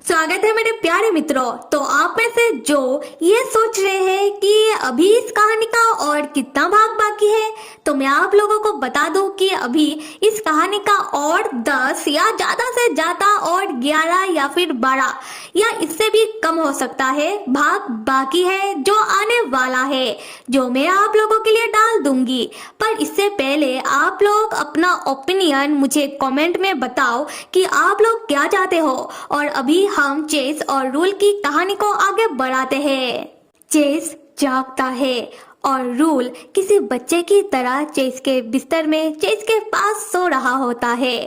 स्वागत है मेरे प्यारे मित्रों। तो आप में से जो ये सोच रहे हैं कि अभी इस कहानी का और कितना भाग बाकी है, तो मैं आप लोगों को बता दूं कि अभी इस कहानी का और 10 या ज्यादा से ज्यादा और 11 या फिर 12 या इससे भी कम हो सकता है भाग बाकी है जो आने वाला है, जो मैं आप लोगों के लिए डाल दूंगी। पर इससे पहले आप लोग अपना ओपिनियन मुझे कमेंट में बताओ कि आप लोग क्या चाहते हो। और अभी हम चेस और रूल की कहानी को आगे बढ़ाते हैं। चेस जागता है और रूल किसी बच्चे की तरह चेस के बिस्तर में चेस के पास सो रहा होता है।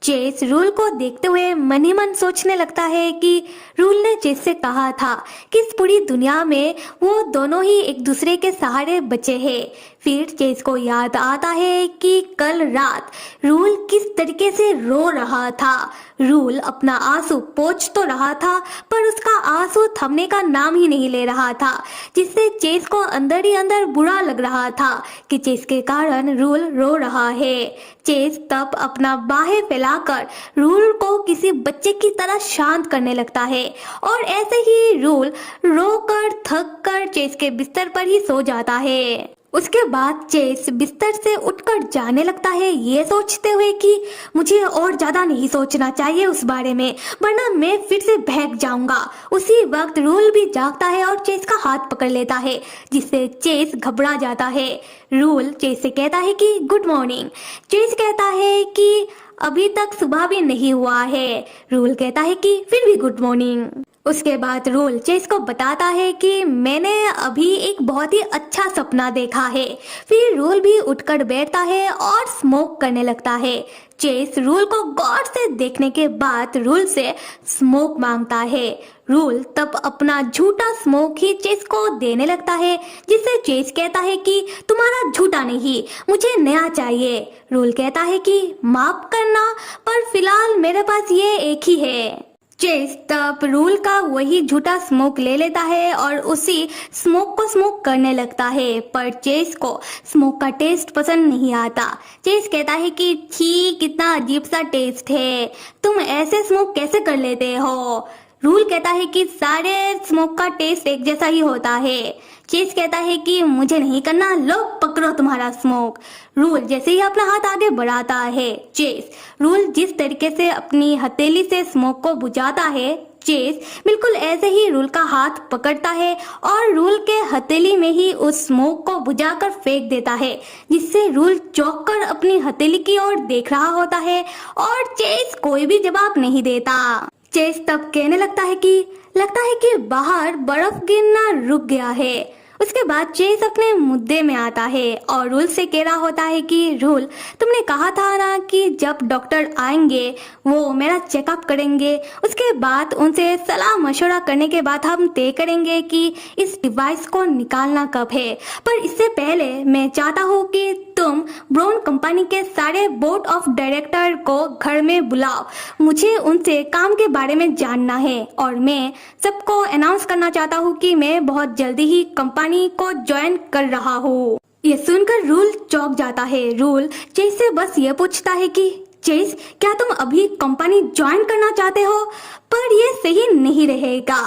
चेस रूल को देखते हुए मन ही मन सोचने लगता है कि रूल ने चेस से कहा था कि इस पूरी दुनिया में वो दोनों ही एक दूसरे के सहारे बचे हैं। फिर चेस को याद आता है कि कल रात रूल किस तरीके से रो रहा था। रूल अपना आंसू पोंछ तो रहा था पर उसका आंसू थमने का नाम ही नहीं ले रहा था, जिससे चेस को अंदर ही अंदर बुरा लग रहा था कि चेस के कारण रूल रो रहा है। चेस तब अपना बाहें फैलाकर रूल को किसी बच्चे की तरह शांत करने लगता है और ऐसे ही रूल रोकर थक कर चेस के बिस्तर पर ही सो जाता है। उसके बाद चेस बिस्तर से उठकर जाने लगता है, ये सोचते हुए कि मुझे और ज्यादा नहीं सोचना चाहिए उस बारे में, वरना मैं फिर से बहक जाऊंगा। उसी वक्त रूल भी जागता है और चेस का हाथ पकड़ लेता है, जिससे चेस घबरा जाता है। रूल चेस से कहता है कि गुड मॉर्निंग। चेस कहता है कि अभी तक सुबह भी नहीं हुआ है। रूल कहता है कि फिर भी गुड मॉर्निंग। उसके बाद रूल चेस को बताता है कि मैंने अभी एक बहुत ही अच्छा सपना देखा है। फिर रूल भी उठकर बैठता है और स्मोक करने लगता है। चेस रूल को गौर से देखने के बाद रूल से स्मोक मांगता है। रूल तब अपना झूठा स्मोक ही चेस को देने लगता है, जिससे चेस कहता है कि तुम्हारा झूठा नहीं, मुझे नया चाहिए। रूल कहता है कि माफ करना, पर फिलहाल मेरे पास ये एक ही है। चेस तब रूल का वही झूठा स्मोक ले लेता है और उसी स्मोक को स्मोक करने लगता है, पर चेस को स्मोक का टेस्ट पसंद नहीं आता। चेस कहता है कि छी, कितना अजीब सा टेस्ट है, तुम ऐसे स्मोक कैसे कर लेते हो। रूल कहता है कि सारे स्मोक का टेस्ट एक जैसा ही होता है। चेस कहता है कि मुझे नहीं करना, लो पकड़ो तुम्हारा स्मोक। रूल जैसे ही अपना हाथ आगे बढ़ाता है, चेस रूल जिस तरीके से अपनी हथेली से स्मोक को बुझाता है, चेस बिल्कुल ऐसे ही रूल का हाथ पकड़ता है और रूल के हथेली में ही उस स्मोक को बुझाकर फेंक देता है, जिससे रूल चौंक कर अपनी हथेली की ओर देख रहा होता है और चेस कोई भी जवाब नहीं देता। चेस तब कहने लगता है कि बाहर बर्फ गिरना रुक गया है। उसके बाद चेस अपने मुद्दे में आता है और रूल से कह रहा होता है कि रूल, तुमने कहा था ना कि जब डॉक्टर आएंगे वो मेरा चेकअप करेंगे, उसके बाद उनसे सलाह मशवरा करने के बाद हम तय करेंगे कि इस डिवाइस को निकालना कब है। पर इससे पहले मैं चाहता हूँ कि तुम ब्राउन कंपनी के सारे बोर्ड ऑफ डायरेक्टर को घर में बुलाओ, मुझे उनसे काम के बारे में जानना है और मैं सबको अनाउंस करना चाहता हूँ कि मैं बहुत जल्दी ही कंपनी को ज्वाइन कर रहा हूँ। ये सुनकर रूल चौंक जाता है। रूल चेस से बस ये पूछता है कि चेस, क्या तुम अभी कंपनी ज्वाइन करना चाहते हो? पर ये सही नहीं रहेगा।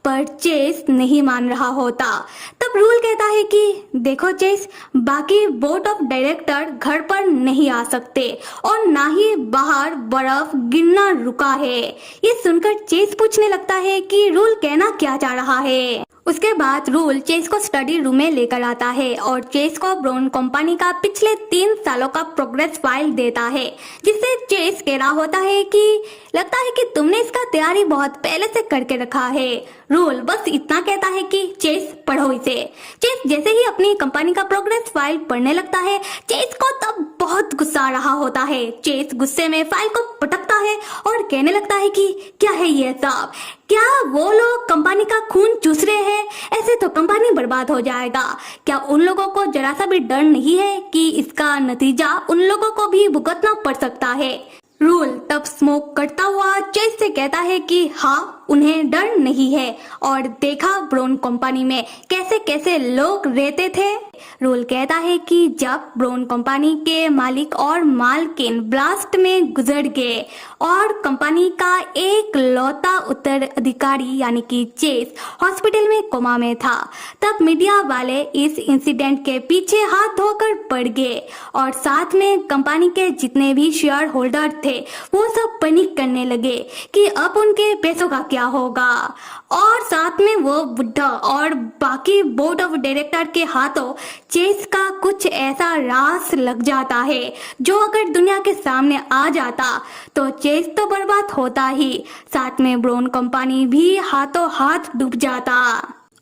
पर चेस नहीं मान रहा होता। तब रूल कहता है कि देखो चेस, बाकी बोर्ड ऑफ डायरेक्टर घर पर नहीं आ सकते और ना ही बाहर बर्फ गिरना रुका है। ये सुनकर चेस पूछने लगता है कि रूल कहना क्या चाह रहा है। उसके बाद रूल चेस को स्टडी रूम में लेकर आता है और चेस को ब्राउन कंपनी का पिछले 3 सालों का प्रोग्रेस फाइल देता है, जिससे चेस कह रहा होता है कि लगता है कि तुमने इसका तैयारी बहुत पहले से करके रखा है। रूल बस इतना कहता है कि चेस पढ़ो इसे। चेस जैसे ही अपनी कंपनी का प्रोग्रेस फाइल पढ़ने लगता है, चेस को तब बहुत गुस्सा आ रहा होता है। चेस गुस्से में फाइल को पटकता है और कहने लगता है कि क्या है ये सब, क्या वो लोग कंपनी का खून चूस रहे हैं? ऐसे तो कंपनी बर्बाद हो जाएगा। क्या उन लोगों को जरा सा भी डर नहीं है कि इसका नतीजा उन लोगों को भी भुगतना पड़ सकता है? रूल तब स्मोक करता हुआ चेस से कहता है कि हाँ, उन्हें डर नहीं है और देखा ब्राउन कंपनी में कैसे कैसे लोग रहते थे। रूल कहता है कि जब ब्राउन कंपनी के मालिक और मालकिन ब्लास्ट में गुजर गए और कंपनी का एक लौता उत्तराधिकारी यानी कि चेस हॉस्पिटल में कोमा में था, तब मीडिया वाले इस इंसिडेंट के पीछे हाथ धोकर पड़ गए और साथ में कंपनी के जितने भी शेयर होल्डर थे वो सब पैनिक करने लगे कि अब उनके पैसों का क्या होगा। और साथ में वो बुढ़ा और बाकी बोर्ड ऑफ डायरेक्टर के हाथों चेस का कुछ ऐसा राज लग जाता है जो अगर दुनिया के सामने आ जाता तो चेस तो बर्बाद होता ही, साथ में ब्राउन कंपनी भी हाथों हाथ डूब जाता।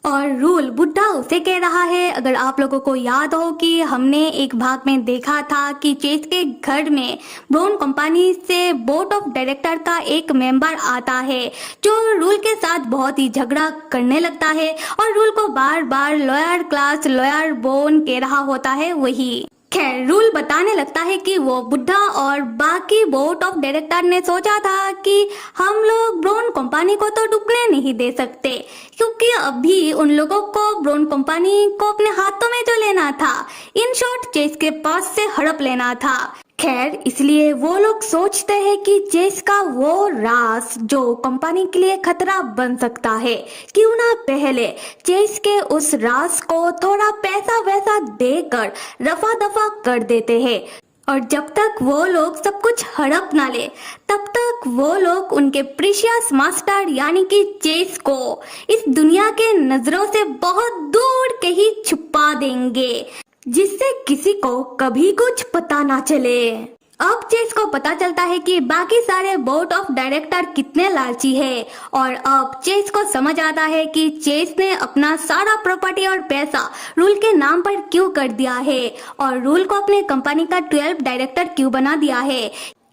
और रूल बुढ़ा उसे कह रहा है, अगर आप लोगों को याद हो कि हमने एक भाग में देखा था कि चेस के घर में ब्राउन कंपनी से बोर्ड ऑफ डायरेक्टर का एक मेंबर आता है जो रूल के साथ बहुत ही झगड़ा करने लगता है और रूल को बार बार लॉयर क्लास लॉयर बोन कह रहा होता है वही। खैर रूल बताने लगता है कि वो बुढ़ा और बाकी बोर्ड ऑफ डायरेक्टर ने सोचा था कि हम लोग ब्राउन कंपनी को तो डूबने नहीं दे सकते क्योंकि अभी उन लोगों को ब्राउन कंपनी को अपने हाथों में जो लेना था, इन शॉर्ट चेस के पास से हड़प लेना था। खैर इसलिए वो लोग सोचते हैं कि चेस का वो राज जो कंपनी के लिए खतरा बन सकता है, क्यों ना पहले चेस के उस राज को थोड़ा पैसा वैसा देकर रफा दफा कर देते हैं और जब तक वो लोग सब कुछ हड़प ना ले तब तक वो लोग उनके प्रीशियस मास्टर यानी कि चेस को इस दुनिया के नजरों से बहुत दूर कहीं छुपा देंगे जिससे किसी को कभी कुछ पता ना चले। अब चेस को पता चलता है कि बाकी सारे बोर्ड ऑफ डायरेक्टर कितने लालची है और अब चेस को समझ आता है कि चेस ने अपना सारा प्रॉपर्टी और पैसा रूल के नाम पर क्यों कर दिया है और रूल को अपने कंपनी का 12 डायरेक्टर क्यों बना दिया है,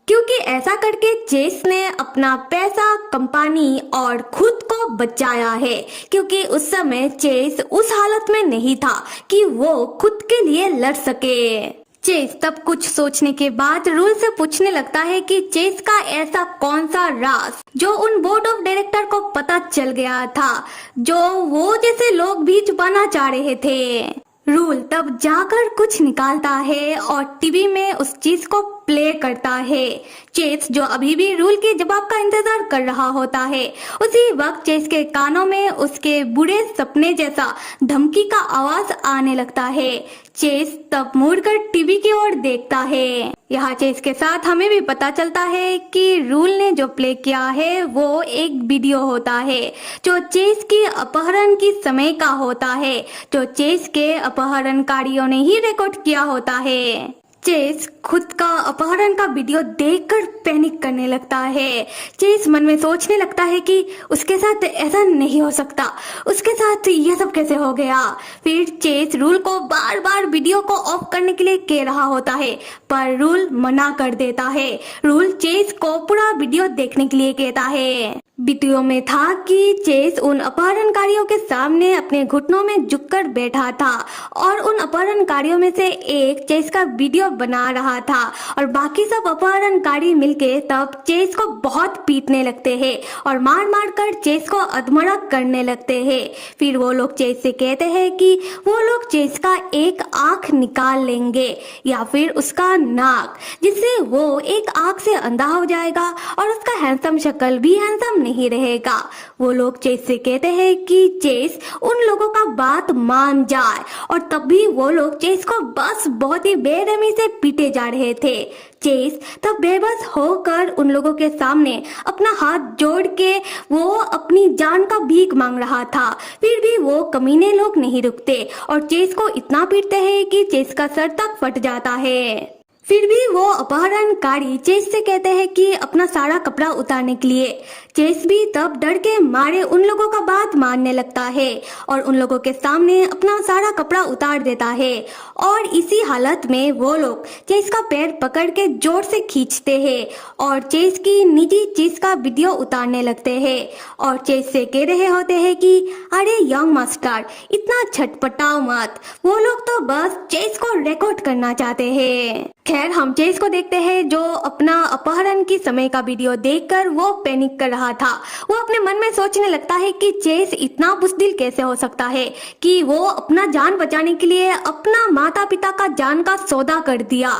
क्योंकि ऐसा करके चेस ने अपना पैसा, कंपनी और खुद को बचाया है, क्योंकि उस समय चेस उस हालत में नहीं था कि वो खुद के लिए लड़ सके। चेस तब कुछ सोचने के बाद रूल से पूछने लगता है कि चेस का ऐसा कौन सा राज जो उन बोर्ड ऑफ डायरेक्टर को पता चल गया था जो वो जैसे लोग भी छुपाना चाह रहे थे। रूल तब जाकर कुछ निकालता है और टीवी में उस चीज को प्ले करता है। चेस जो अभी भी रूल के जवाब का इंतजार कर रहा होता है, उसी वक्त चेस के कानों में उसके बुरे सपने जैसा धमकी का आवाज आने लगता है। चेस तब मुड़कर टीवी की ओर देखता है। यहाँ चेस के साथ हमें भी पता चलता है कि रूल ने जो प्ले किया है वो एक वीडियो होता है जो चेस की अपहरण की समय का होता है, जो चेस के अपहरणकारियों ने ही रिकॉर्ड किया होता है। चेस खुद का अपहरण का वीडियो देखकर पैनिक करने लगता है। चेस मन में सोचने लगता है कि उसके साथ ऐसा नहीं हो सकता, उसके साथ ये सब कैसे हो गया। फिर चेस रूल को बार बार वीडियो को ऑफ करने के लिए कह रहा होता है पर रूल मना कर देता है। रूल चेस को पूरा वीडियो देखने के लिए कहता है। वीडियो में था कि चेस उन अपहरणकारियों के सामने अपने घुटनों में झुककर बैठा था और उन अपहरणकारियों में से एक चेस का वीडियो बना रहा था और बाकी सब अपहरणकारी मिलके तब चेस को बहुत पीटने लगते हैं और मार मार कर चेस को अधमरा करने लगते हैं। फिर वो लोग चेस से कहते हैं कि वो लोग चेस का एक आंख निकाल लेंगे या फिर उसका नाक, जिससे वो एक आंख से अंधा हो जाएगा और उसका हैंडसम शक्ल भी हैंडसम नहीं रहेगा। वो लोग चेस से कहते हैं कि चेस उन लोगों का बात मान जाए और तब भी वो लोग चेस को बस बहुत ही बेरहमी से पीटे जा रहे थे। चेस तब बेबस होकर उन लोगों के सामने अपना हाथ जोड़ के वो अपनी जान का भीख मांग रहा था। फिर भी वो कमीने लोग नहीं रुकते और चेस को इतना पीटते हैं कि चेस का सर तक फट जाता है। फिर भी वो अपहरणकारी चेस से कहते हैं कि अपना सारा कपड़ा उतारने के लिए। चेस भी तब डर के मारे उन लोगों का बात मानने लगता है और उन लोगों के सामने अपना सारा कपड़ा उतार देता है और इसी हालत में वो लोग चेस का पैर पकड़ के जोर से खींचते हैं और चेस की निजी चीज का वीडियो उतारने लगते हैं और चेस से कह रहे होते हैं कि अरे यंग मास्टर इतना छटपटाओ मत, वो लोग तो बस चेस को रिकॉर्ड करना चाहते हैं। खैर हम चेस को देखते हैं जो अपना अपहरण की समय का वीडियो देखकर वो पैनिक कर रहा था। वो अपने मन में सोचने लगता है कि चेस इतना बुज़दिल कैसे हो सकता है कि वो अपना जान बचाने के लिए अपना माता पिता का जान का सौदा कर दिया।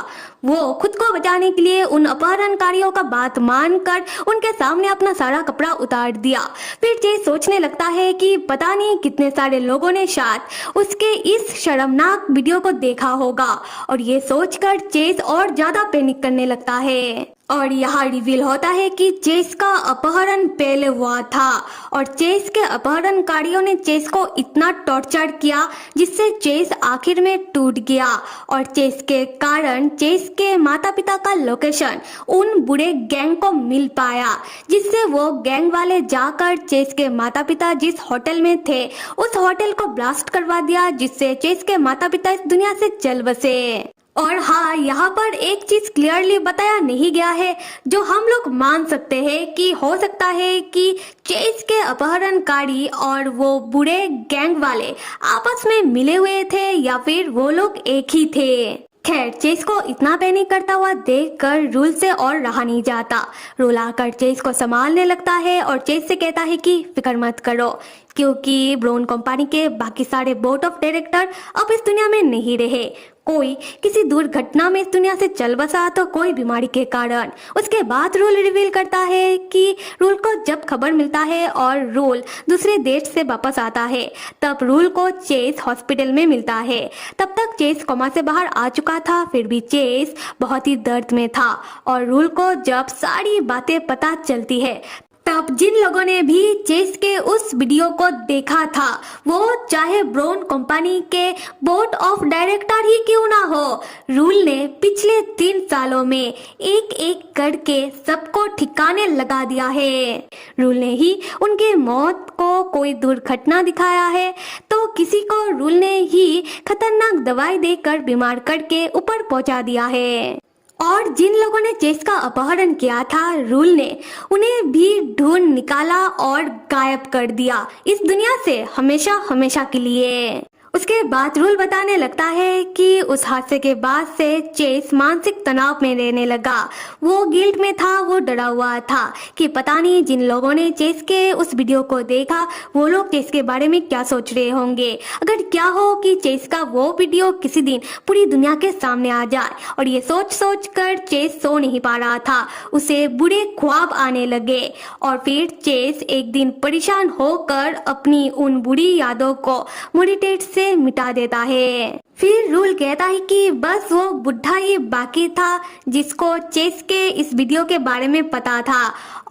वो खुद को बचाने के लिए उन अपहरणकारियों का बात मानकर उनके सामने अपना सारा कपड़ा उतार दिया। फिर चेस सोचने लगता है कि पता नहीं कितने सारे लोगों ने शायद उसके इस शर्मनाक वीडियो को देखा होगा, और ये सोचकर चेस और ज्यादा पैनिक करने लगता है। और यहाँ रिवील होता है कि चेस का अपहरण पहले हुआ था और चेस के अपहरणकारियों ने चेस को इतना टॉर्चर किया जिससे चेस आखिर में टूट गया, और चेस के कारण चेस के माता पिता का लोकेशन उन बुरे गैंग को मिल पाया, जिससे वो गैंग वाले जाकर चेस के माता पिता जिस होटल में थे उस होटल को ब्लास्ट करवा दिया, जिससे चेस के माता पिता इस दुनिया से चल बसे। और हाँ, यहाँ पर एक चीज क्लियरली बताया नहीं गया है जो हम लोग मान सकते हैं कि हो सकता है कि चेस के अपहरणकारी और वो बुरे गैंग वाले आपस में मिले हुए थे या फिर वो लोग एक ही थे। खैर चेस को इतना पैनिक करता हुआ देखकर रूल से और रहा नहीं जाता। रूल आकर चेस को संभालने लगता है और चेस से कहता है कि फिक्र मत करो, क्योंकि ब्राउन कंपनी के बाकी सारे बोर्ड ऑफ डायरेक्टर अब इस दुनिया में नहीं रहे। कोई किसी दुर्घटना में इस दुनिया से चल बसा तो कोई बीमारी के कारण। उसके बाद रूल रिवील करता है कि रूल को जब खबर मिलता है और रूल दूसरे देश से वापस आता है तब रूल को चेस हॉस्पिटल में मिलता है। तब तक चेस कोमा से बाहर आ चुका था, फिर भी चेस बहुत ही दर्द में था। और रूल को जब सारी बातें पता चलती है तब जिन लोगों ने भी चेस के उस वीडियो को देखा था, वो चाहे ब्राउन कंपनी के बोर्ड ऑफ डायरेक्टर ही क्यों ना हो, रूल ने पिछले 3 सालों में एक एक करके सबको ठिकाने लगा दिया है। रूल ने ही उनके मौत को कोई दुर्घटना दिखाया है तो किसी को रूल ने ही खतरनाक दवाई देकर बीमार करके ऊपर पहुंचा दिया है। और जिन लोगों ने चेस का अपहरण किया था, रूल ने उन्हें भी ढूंढ निकाला और गायब कर दिया इस दुनिया से हमेशा हमेशा के लिए। उसके बाद रूल बताने लगता है कि उस हादसे के बाद से चेस मानसिक तनाव में रहने लगा। वो गिल्ट में था, वो डरा हुआ था कि पता नहीं जिन लोगों ने चेस के उस वीडियो को देखा वो लोग चेस के बारे में क्या सोच रहे होंगे। अगर क्या हो कि चेस का वो वीडियो किसी दिन पूरी दुनिया के सामने आ जाए। और ये सोच सोच कर चेस सो नहीं पा रहा था, उसे बुरे ख्वाब आने लगे। और फिर चेस एक दिन परेशान होकर अपनी उन बुरी यादों को मेडिटेट से मिटा देता है। फिर रूल कहता है कि बस वो बुढ़ा ही बाकी था जिसको चेस के इस वीडियो के बारे में पता था,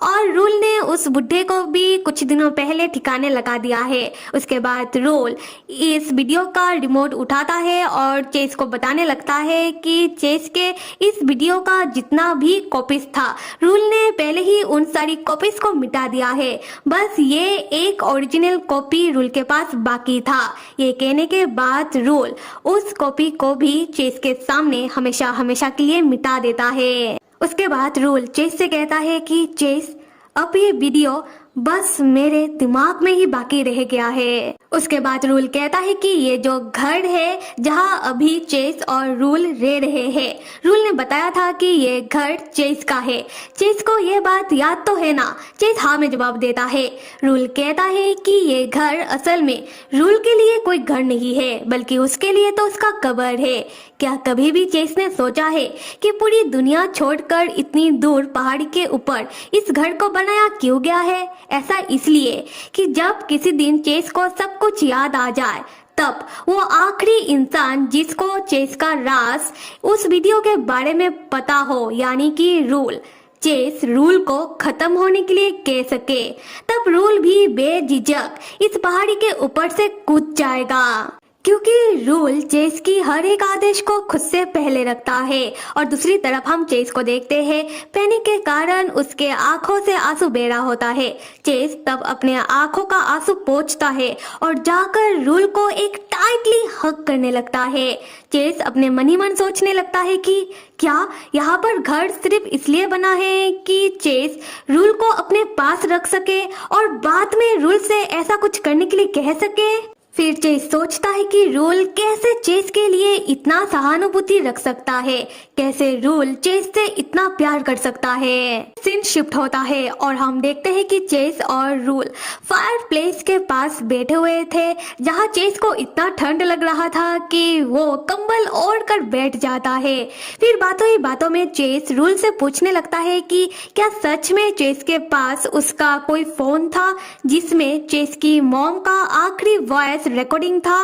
और रूल ने उस बुढ़े को भी कुछ दिनों पहले ठिकाने लगा दिया है। उसके बाद रूल इस वीडियो का रिमोट उठाता है और चेस को बताने लगता है कि चेस के इस वीडियो का जितना भी कॉपीज था रूल ने पहले ही उन सारी कॉपीज को मिटा दिया है, बस ये एक ओरिजिनल कॉपी रूल के पास बाकी था। ये कहने के बाद रूल उस कॉपी को भी चेस के सामने हमेशा हमेशा के लिए मिटा देता है। उसके बाद रूल चेस से कहता है कि चेस अब ये वीडियो बस मेरे दिमाग में ही बाकी रह गया है। उसके बाद रूल कहता है कि ये जो घर है जहाँ अभी चेस और रूल रह रहे हैं, रूल ने बताया था कि ये घर चेस का है। चेस को ये बात याद तो है ना? चेस हाँ में जवाब देता है। रूल कहता है कि ये घर असल में रूल के लिए कोई घर नहीं है, बल्कि उसके लिए तो उसका कब्र है। क्या कभी भी चेस ने सोचा है कि पूरी दुनिया छोड़कर इतनी दूर पहाड़ी के ऊपर इस घर को बनाया क्यों गया है? ऐसा इसलिए कि जब किसी दिन चेस को सब कुछ याद आ जाए तब वो आखिरी इंसान जिसको चेस का राज उस वीडियो के बारे में पता हो, यानी कि रूल, चेस रूल को खत्म होने के लिए कह सके, तब रूल भी बेझिझक इस पहाड़ी के ऊपर से कूद जाएगा। क्योंकि रूल चेस की हर एक आदेश को खुद से पहले रखता है। और दूसरी तरफ हम चेस को देखते हैं, पैनिक के कारण उसके आंखों से आंसू बह रहा होता है। चेस तब अपने आंखों का आंसू पोंछता है और जाकर रूल को एक टाइटली हग करने लगता है। चेस अपने मन ही मन सोचने लगता है कि क्या यहाँ पर घर सिर्फ इसलिए बना है कि चेस रूल को अपने पास रख सके और बाद में रूल से ऐसा कुछ करने के लिए कह सके। फिर चेस सोचता है कि रूल कैसे चेस के लिए इतना सहानुभूति रख सकता है, कैसे रूल चेस से इतना प्यार कर सकता है। सीन शिफ्ट होता है और हम देखते हैं कि चेस और रूल फायर प्लेस के पास बैठे हुए थे, जहां चेस को इतना ठंड लग रहा था कि वो कंबल ओढ़ कर बैठ जाता है। फिर बातों ही बातों में चेस रूल से पूछने लगता है कि क्या सच में चेस के पास उसका कोई फोन था जिसमें चेस की मॉम का आखिरी वॉइस रिकॉर्डिंग था।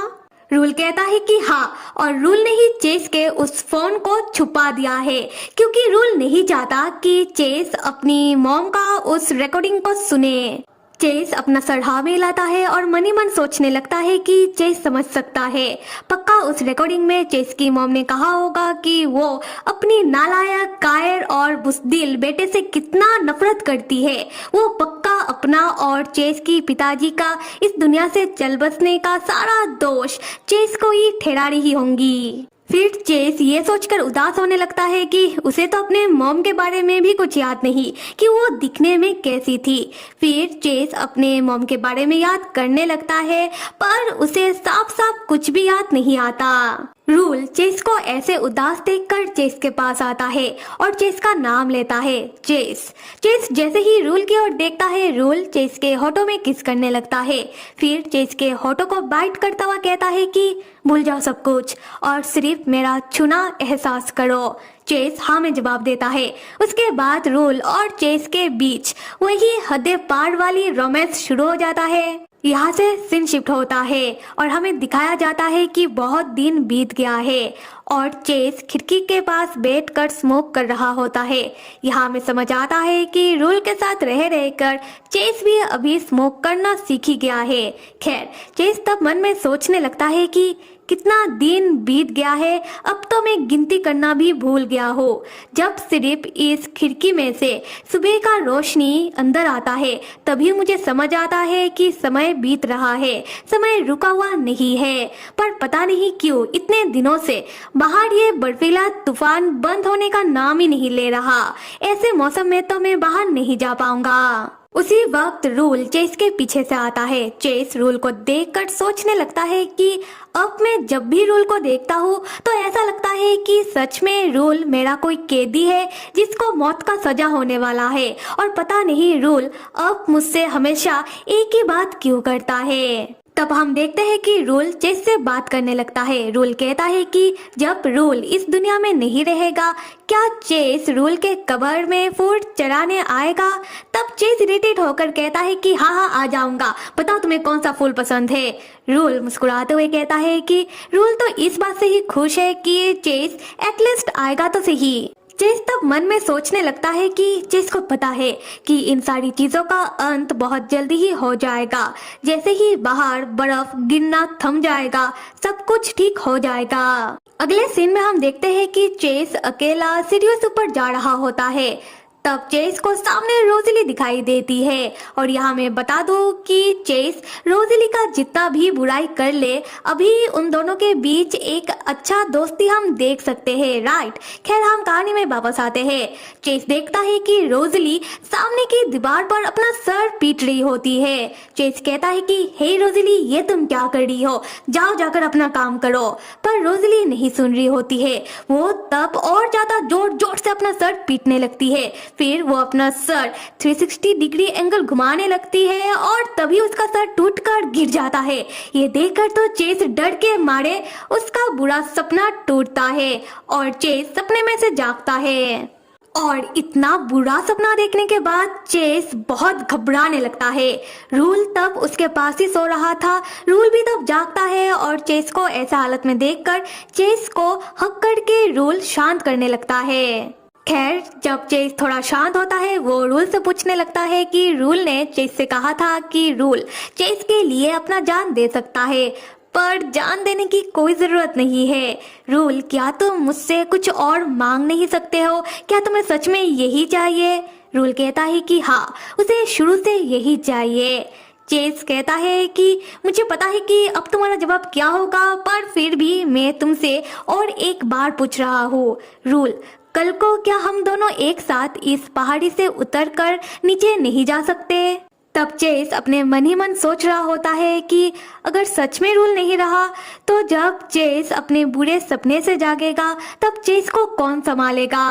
रूल कहता है कि हाँ, और रूल ने ही चेस के उस फोन को छुपा दिया है क्योंकि रूल नहीं चाहता कि चेस अपनी मॉम का उस रिकॉर्डिंग को सुने। चेस अपना सर हाँ में हिलाता है और मनी मन सोचने लगता है कि चेस समझ सकता है। पक्का उस रिकॉर्डिंग में चेस की मॉम ने कहा होगा कि वो अपनी नालायक, कायर और बुज़दिल बेटे से कितना नफरत करती है। वो पक्का अपना और चेस की पिताजी का इस दुनिया से चल बसने का सारा दोष चेस को ही ठहरा रही होंगी। फिर चेस ये सोचकर उदास होने लगता है कि उसे तो अपने मॉम के बारे में भी कुछ याद नहीं कि वो दिखने में कैसी थी। फिर चेस अपने मॉम के बारे में याद करने लगता है, पर उसे साफ साफ कुछ भी याद नहीं आता। रूल चेस को ऐसे उदास देखकर चेस के पास आता है और चेस का नाम लेता है, चेस। चेस जैसे ही रूल की ओर देखता है, रूल चेस के होठों में किस करने लगता है। फिर चेस के होठों को बाइट करता हुआ कहता है कि भूल जाओ सब कुछ और सिर्फ मेरा छूना एहसास करो। चेस हाँ में जवाब देता है। उसके बाद रूल और चेस के बीच वही हद पार वाली रोमांस शुरू हो जाता है। यहाँ से सीन शिफ्ट होता है और हमें दिखाया जाता है कि बहुत दिन बीत गया है और चेस खिड़की के पास बैठकर स्मोक कर रहा होता है। यहाँ हमें समझ आता है कि रूल के साथ रह रहकर चेस भी अभी स्मोक करना सीख ही गया है। खैर, चेस तब मन में सोचने लगता है कि कितना दिन बीत गया है, अब तो मैं गिनती करना भी भूल गया हूँ। जब सिर्फ इस खिड़की में से सुबह का रोशनी अंदर आता है, तभी मुझे समझ आता है कि समय बीत रहा है, समय रुका हुआ नहीं है। पर पता नहीं क्यों इतने दिनों से बाहर ये बर्फीला तूफान बंद होने का नाम ही नहीं ले रहा। ऐसे मौसम में तो मैं बाहर नहीं जा पाऊंगा। उसी वक्त रूल चेस के पीछे से आता है। चेस रूल को देखकर सोचने लगता है कि अब मैं जब भी रूल को देखता हूँ तो ऐसा लगता है कि सच में रूल मेरा कोई कैदी है जिसको मौत का सजा होने वाला है, और पता नहीं रूल अब मुझसे हमेशा एक ही बात क्यों करता है। तब हम देखते हैं कि रूल चेस से बात करने लगता है। रूल कहता है कि जब रूल इस दुनिया में नहीं रहेगा, क्या चेस रूल के कब्र में फूड चराने आएगा। तब चेस इरिटेट होकर कहता है कि हाँ आ जाऊंगा, बताओ तुम्हें कौन सा फूल पसंद है। रूल मुस्कुराते हुए कहता है कि रूल तो इस बात से ही खुश है कि चेस एटलीस्ट आएगा तो सही। चेस तब मन में सोचने लगता है कि चेस को पता है कि इन सारी चीजों का अंत बहुत जल्दी ही हो जाएगा। जैसे ही बाहर बर्फ गिरना थम जाएगा, सब कुछ ठीक हो जाएगा। अगले सीन में हम देखते हैं कि चेस अकेला सीढ़ियों से ऊपर जा रहा होता है। तब चेस को सामने रोज़ली दिखाई देती है और यहाँ मैं बता दूं कि चेस रोज़ली का जितना भी बुराई कर ले, अभी उन दोनों के बीच एक अच्छा दोस्ती हम देख सकते हैं, राइट। खैर, हम कहानी में वापस आते हैं। चेस देखता है कि रोज़ली सामने की दीवार पर अपना सर पीट रही होती है। चेस कहता है कि हे रोज़ली, ये तुम क्या कर रही हो, जाओ जाकर अपना काम करो। पर रोज़ली नहीं सुन रही होती है। वो तब और ज्यादा जोर जोर से अपना सर पीटने लगती है। फिर वो अपना सर 360 डिग्री एंगल घुमाने लगती है और तभी उसका सर टूटकर गिर जाता है। ये देखकर तो चेस डर के मारे उसका बुरा सपना टूटता है और चेस सपने में से जागता है। और इतना बुरा सपना देखने के बाद चेस बहुत घबराने लगता है। रूल तब उसके पास ही सो रहा था। रूल भी तब जागता है और चेस को ऐसा हालत में देखकर चेस को हक करके रूल शांत करने लगता है। खैर, जब चेस थोड़ा शांत होता है, वो रूल से पूछने लगता है कि रूल ने चेस से कहा था कि रूल चेस के लिए अपना जान दे सकता है, पर जान देने की कोई जरूरत नहीं है। रूल, क्या तुम मुझसे कुछ और मांग नहीं सकते हो? क्या तुम्हें सच में यही चाहिए? रूल कहता है कि हाँ, उसे शुरू से यही चाहिए। चेस कहता है कि मुझे पता है कि अब तुम्हारा जवाब क्या होगा, पर फिर भी मैं तुमसे और एक बार पूछ रहा हूँ। रूल, कल को क्या हम दोनों एक साथ इस पहाड़ी से उतरकर नीचे नहीं जा सकते? तब चेस अपने मन ही मन सोच रहा होता है कि अगर सच में रूल नहीं रहा तो जब चेस अपने बुरे सपने से जागेगा तब चेस को कौन संभालेगा।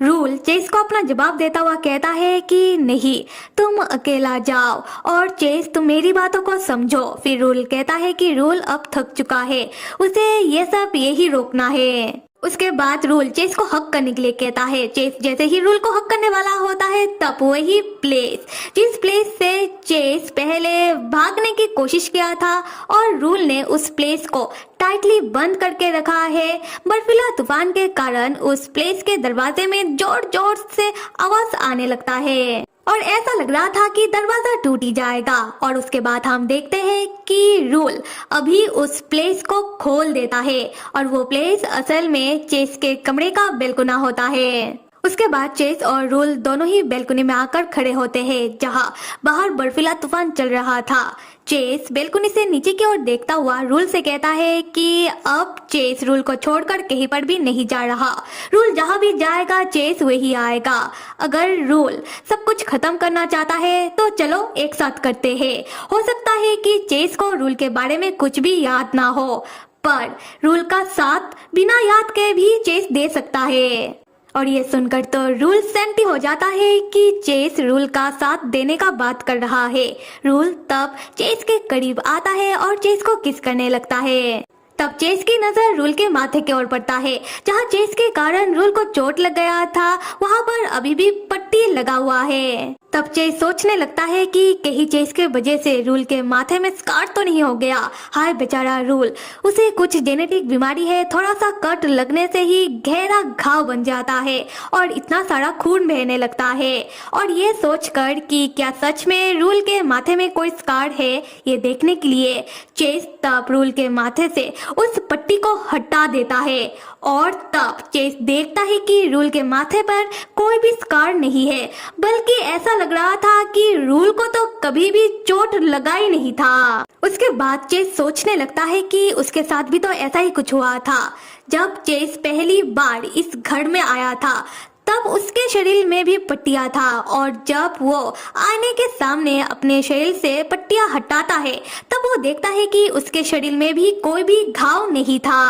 रूल चेस को अपना जवाब देता हुआ कहता है कि नहीं, तुम अकेला जाओ और चेस तुम मेरी बातों को समझो। फिर रूल कहता है कि रूल अब थक चुका है, उसे ये सब यही रोकना है। उसके बाद रूल चेस को हक करने के लिए कहता है। चेस जैसे ही रूल को हक करने वाला होता है तब वही प्लेस जिस प्लेस से चेस पहले भागने की कोशिश किया था और रूल ने उस प्लेस को टाइटली बंद करके रखा है। बर्फीला तूफान के कारण उस प्लेस के दरवाजे में जोर जोर से आवाज आने लगता है और ऐसा लग रहा था कि दरवाजा टूट ही जाएगा। और उसके बाद हम देखते हैं कि रूल अभी उस प्लेस को खोल देता है और वो प्लेस असल में चेस के कमरे का बेलकुना होता है। उसके बाद चेस और रूल दोनों ही बेलकुनी में आकर खड़े होते हैं जहां बाहर बर्फीला तूफान चल रहा था। चेस बेलकुनी से नीचे की ओर देखता हुआ रूल से कहता है कि अब चेस रूल को छोड़कर कहीं पर भी नहीं जा रहा। रूल जहां भी जाएगा चेस वही आएगा। अगर रूल सब कुछ खत्म करना चाहता है तो चलो एक साथ करते हैं। हो सकता है कि चेस को रूल के बारे में कुछ भी याद ना हो, पर रूल का साथ बिना याद के भी चेस दे सकता है। और ये सुनकर तो रूल सेंटी हो जाता है कि चेस रूल का साथ देने का बात कर रहा है। रूल तब चेस के करीब आता है और चेस को किस करने लगता है। तब चेस की नजर रूल के माथे की ओर पड़ता है जहां चेस के कारण रूल को चोट लग गया था, वहां पर अभी भी पट्टी लगा हुआ है। तब चेस सोचने लगता है कि कहीं चेस के वजह से रूल के माथे में स्कार तो नहीं हो गया। हाय बेचारा रूल, उसे कुछ जेनेटिक बीमारी है, थोड़ा सा कट लगने से ही गहरा घाव बन जाता है और इतना सारा खून बहने लगता है। और ये सोचकर कि क्या सच में रूल के माथे में कोई स्कार है, ये देखने के लिए चेस तब रूल के माथे से उस पट्टी को हटा देता है और तब चेस देखता है कि रूल के माथे पर कोई भी स्कार नहीं है, बल्कि ऐसा लग रहा था कि रूल को तो कभी भी चोट लगा ही नहीं था। उसके बाद चेस सोचने लगता है कि उसके साथ भी तो ऐसा ही कुछ हुआ था। जब चेस पहली बार इस घर में आया था तब उसके शरीर में भी पट्टियां था और जब वो आईने के सामने अपने शरीर से पट्टियां हटाता है तब वो देखता है कि उसके शरीर में भी कोई भी घाव नहीं था।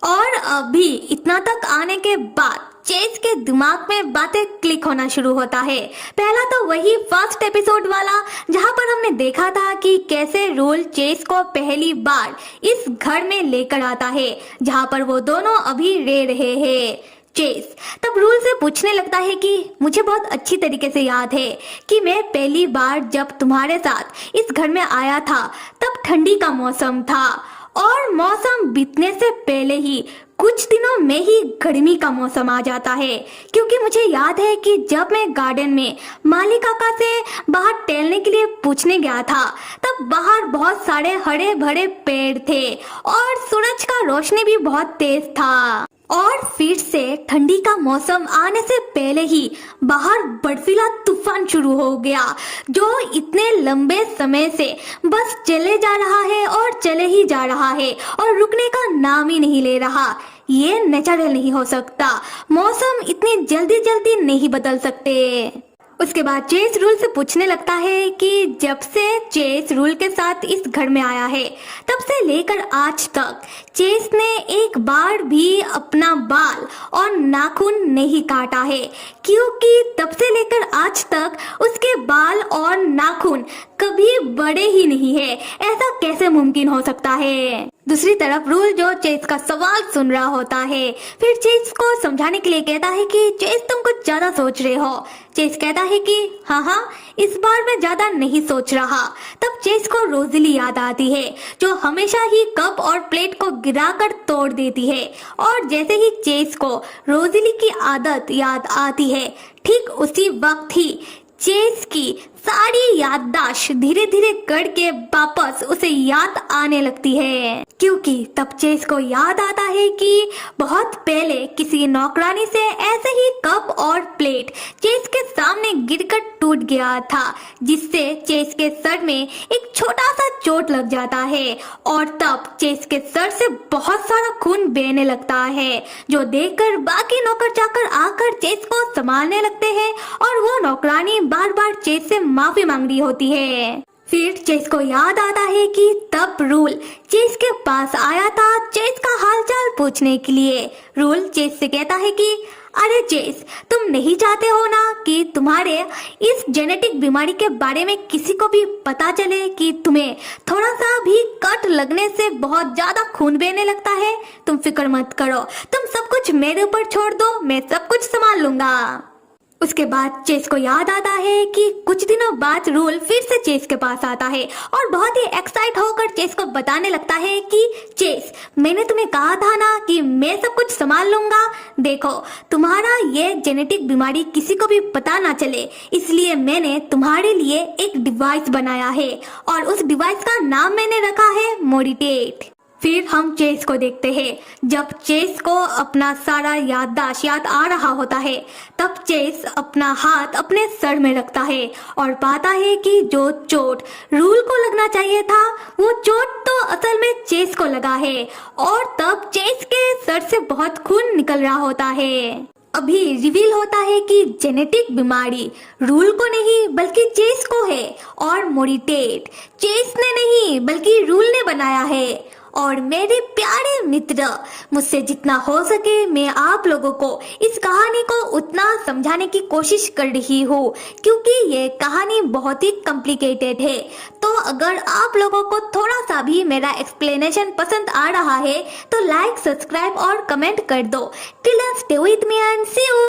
और अभी इतना तक आने के बाद चेस के दिमाग में बातें क्लिक होना शुरू होता है। पहला तो वही फर्स्ट एपिसोड वाला जहां पर हमने देखा था कि कैसे रूल चेस को पहली बार इस घर में लेकर आता है जहां पर वो दोनों अभी रह रहे हैं। चेस तब रूल से पूछने लगता है कि मुझे बहुत अच्छी तरीके से याद है कि मैं पहली बार जब तुम्हारे साथ इस घर में आया था तब ठंडी का मौसम था और मौसम बीतने से पहले ही कुछ दिनों में ही गर्मी का मौसम आ जाता है, क्योंकि मुझे याद है कि जब मैं गार्डन में माली काका से बाहर टहलने के लिए पूछने गया था तब बाहर बहुत सारे हरे भरे पेड़ थे और सूरज का रोशनी भी बहुत तेज था। और फिर से ठंडी का मौसम आने से पहले ही बाहर बर्फीला तूफान शुरू हो गया जो इतने लंबे समय से बस चले जा रहा है और चले ही जा रहा है और रुकने का नाम ही नहीं ले रहा। ये नेचुरल नहीं हो सकता, मौसम इतनी जल्दी जल्दी नहीं बदल सकते। उसके बाद चेस रूल से पूछने लगता है कि जब से चेस रूल के साथ इस घर में आया है तब से लेकर आज तक चेस ने एक बार भी अपना बाल और नाखून नहीं काटा है, क्योंकि तब से लेकर आज तक उसके बाल और नाखून कभी बड़े ही नहीं है। ऐसा कैसे मुमकिन हो सकता है। दूसरी तरफ रूल जो चेस का सवाल सुन रहा होता है फिर चेस को समझाने के लिए कहता है कि चेस तुम कुछ ज्यादा सोच रहे हो। चेस कहता है कि हाँ इस बार मैं ज्यादा नहीं सोच रहा। तब चेस को रोजिली याद आती है जो हमेशा ही कप और प्लेट को गिराकर तोड़ देती है और जैसे ही चेस को रोजिली की आदत याद आती है ठीक उसी वक्त ही चेस की सारी याददाश्त धीरे धीरे करके वापस उसे याद आने लगती है, क्योंकि तब चेस को याद आता है कि बहुत पहले किसी नौकरानी से ऐसे ही कप और प्लेट चेस के सामने गिरकर टूट फूट गया था, जिससे चेस के सर में एक छोटा सा चोट लग जाता है और तब चेस के सर से बहुत सारा खून बहने लगता है, जो देखकर बाकी नौकर चाकर आकर चेस को संभालने लगते हैं और वो नौकरानी बार बार चेस से माफी मांग रही होती है। फिर चेस को याद आता है कि तब रूल चेस के पास आया था चेस का हालचाल पूछने के लिए। रूल चेस से कहता है कि अरे चेस, तुम नहीं चाहते हो ना कि तुम्हारे इस जेनेटिक बीमारी के बारे में किसी को भी पता चले कि तुम्हें थोड़ा सा भी कट लगने से बहुत ज्यादा खून बहने लगता है। तुम फिक्र मत करो, तुम सब कुछ मेरे ऊपर छोड़ दो, मैं सब कुछ संभाल लूंगा। उसके बाद चेस को याद आता है कि कुछ दिनों बाद रूल फिर से चेस के पास आता है और बहुत ही एक्साइट होकर चेस को बताने लगता है कि चेस, मैंने तुम्हें कहा था ना कि मैं सब कुछ संभाल लूंगा। देखो, तुम्हारा ये जेनेटिक बीमारी किसी को भी पता ना चले, इसलिए मैंने तुम्हारे लिए एक डिवाइस बनाया है और उस डिवाइस का नाम मैंने रखा है मोडिटेट। फिर हम चेस को देखते हैं। जब चेस को अपना सारा याददाश्त याद आ रहा होता है, तब चेस अपना हाथ अपने सर में रखता है और पाता है कि जो चोट रूल को लगना चाहिए था, वो चोट तो असल में चेस को लगा है और तब चेस के सर से बहुत खून निकल रहा होता है। अभी रिवील होता है कि जेनेटिक बीमारी रूल को नहीं बल्कि चेस को है और मोडिटेट चेस ने नहीं बल्कि रूल ने बनाया है। और मेरे प्यारे मित्र, मुझसे जितना हो सके मैं आप लोगों को इस कहानी को उतना समझाने की कोशिश कर रही हूँ, क्योंकि ये कहानी बहुत ही कॉम्प्लिकेटेड है। तो अगर आप लोगों को थोड़ा सा भी मेरा एक्सप्लेनेशन पसंद आ रहा है तो लाइक, सब्सक्राइब और कमेंट कर दो। Till then stay with me and see you.